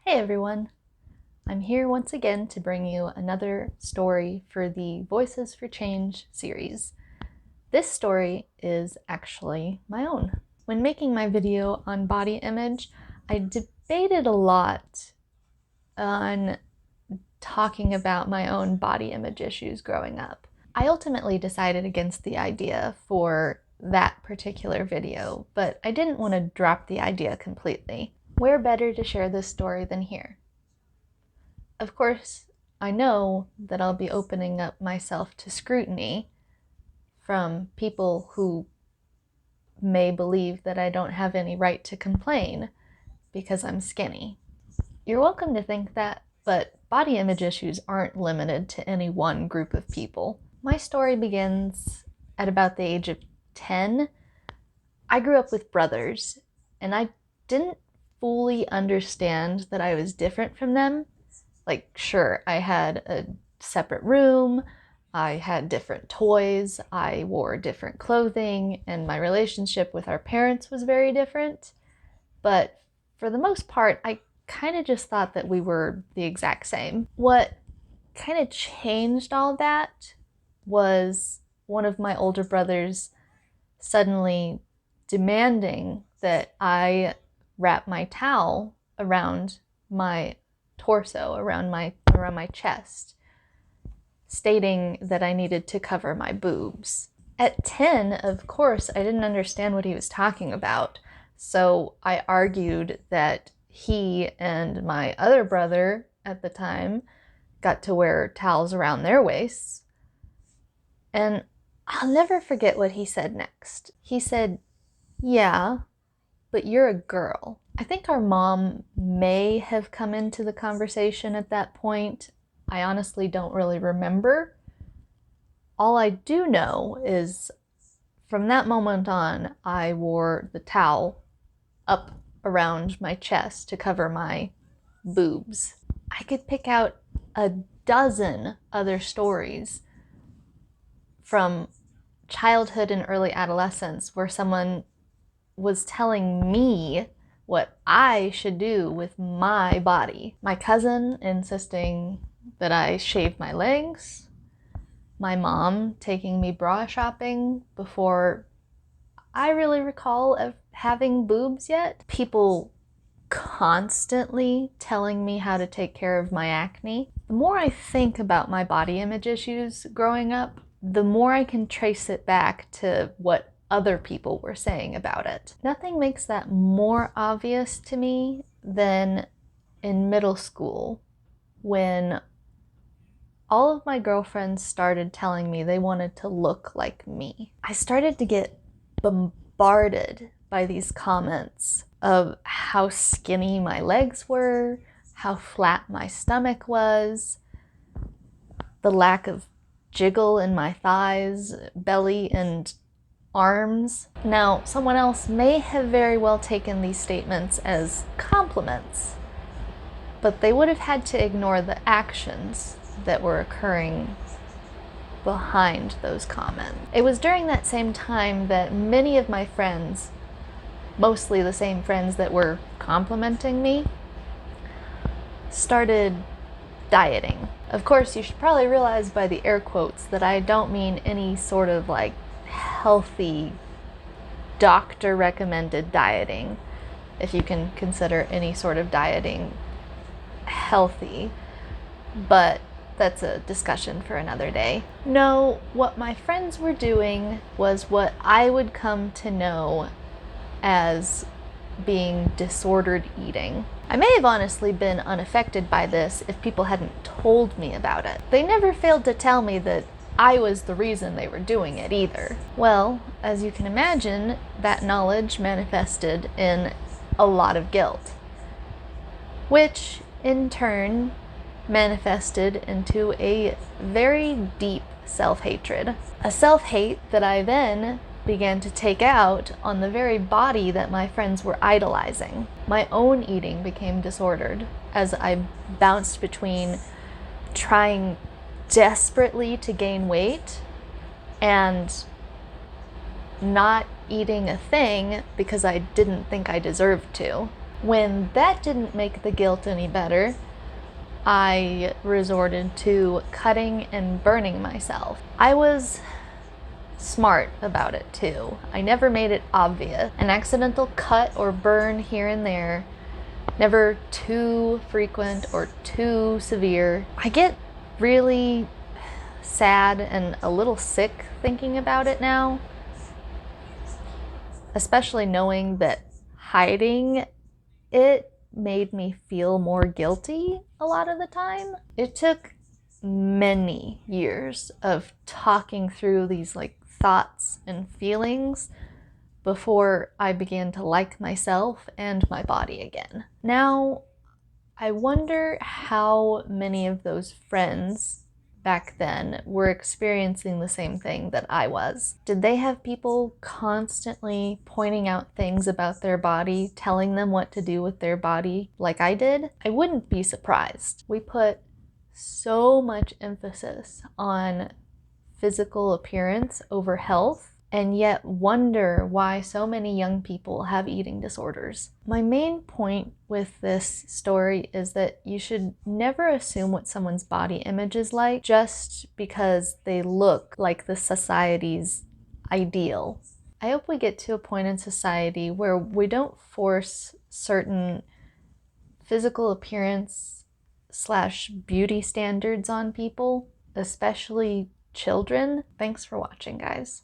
Hey everyone! I'm here once again to bring you another story for the Voices for Change series. This story is actually my own. When making my video on body image, I debated a lot on talking about my own body image issues growing up. I ultimately decided against the idea for that particular video, but I didn't want to drop the idea completely. Where better to share this story than here? Of course, I know that I'll be opening up myself to scrutiny from people who may believe that I don't have any right to complain because I'm skinny. You're welcome to think that, but body image issues aren't limited to any one group of people. My story begins at about the age of 10. I grew up with brothers, and I didn't fully understand that I was different from them. Like, sure, I had a separate room, I had different toys, I wore different clothing, and my relationship with our parents was very different. But for the most part, I kind of just thought that we were the exact same. What kind of changed all that was one of my older brothers suddenly demanding that I wrap my towel around my torso, around my chest, stating that I needed to cover my boobs. At 10, of course, I didn't understand what he was talking about, so I argued that he and my other brother at the time got to wear towels around their waists. And I'll never forget what he said next. He said, "Yeah, but you're a girl." I think our mom may have come into the conversation at that point. I honestly don't really remember. All I do know is from that moment on, I wore the towel up around my chest to cover my boobs. I could pick out a dozen other stories from childhood and early adolescence where someone was telling me what I should do with my body. My cousin insisting that I shave my legs, my mom taking me bra shopping before I really recall of having boobs yet, people constantly telling me how to take care of my acne. The more I think about my body image issues growing up, the more I can trace it back to what other people were saying about it. Nothing makes that more obvious to me than in middle school when all of my girlfriends started telling me they wanted to look like me. I started to get bombarded by these comments of how skinny my legs were, how flat my stomach was, the lack of jiggle in my thighs, belly, and arms. Now, someone else may have very well taken these statements as compliments, but they would have had to ignore the actions that were occurring behind those comments. It was during that same time that many of my friends, mostly the same friends that were complimenting me, started dieting. Of course, you should probably realize by the air quotes that I don't mean any sort of like healthy, doctor recommended dieting, if you can consider any sort of dieting healthy, but that's a discussion for another day. No, what my friends were doing was what I would come to know as being disordered eating. I may have honestly been unaffected by this if people hadn't told me about it. They never failed to tell me that I was the reason they were doing it either. Well, as you can imagine, that knowledge manifested in a lot of guilt, which in turn manifested into a very deep self-hatred. A self-hate that I then began to take out on the very body that my friends were idolizing. My own eating became disordered as I bounced between trying desperately to gain weight and not eating a thing because I didn't think I deserved to. When that didn't make the guilt any better, I resorted to cutting and burning myself. I was smart about it too. I never made it obvious. An accidental cut or burn here and there, never too frequent or too severe. I get really sad and a little sick thinking about it now, especially knowing that hiding it made me feel more guilty a lot of the time. It took many years of talking through these thoughts and feelings before I began to like myself and my body again. Now, I wonder how many of those friends back then were experiencing the same thing that I was. Did they have people constantly pointing out things about their body, telling them what to do with their body like I did? I wouldn't be surprised. We put so much emphasis on physical appearance over health, and yet wonder why so many young people have eating disorders. My main point with this story is that you should never assume what someone's body image is like just because they look like the society's ideal. I hope we get to a point in society where we don't force certain physical appearance / beauty standards on people, especially children. Thanks for watching, guys.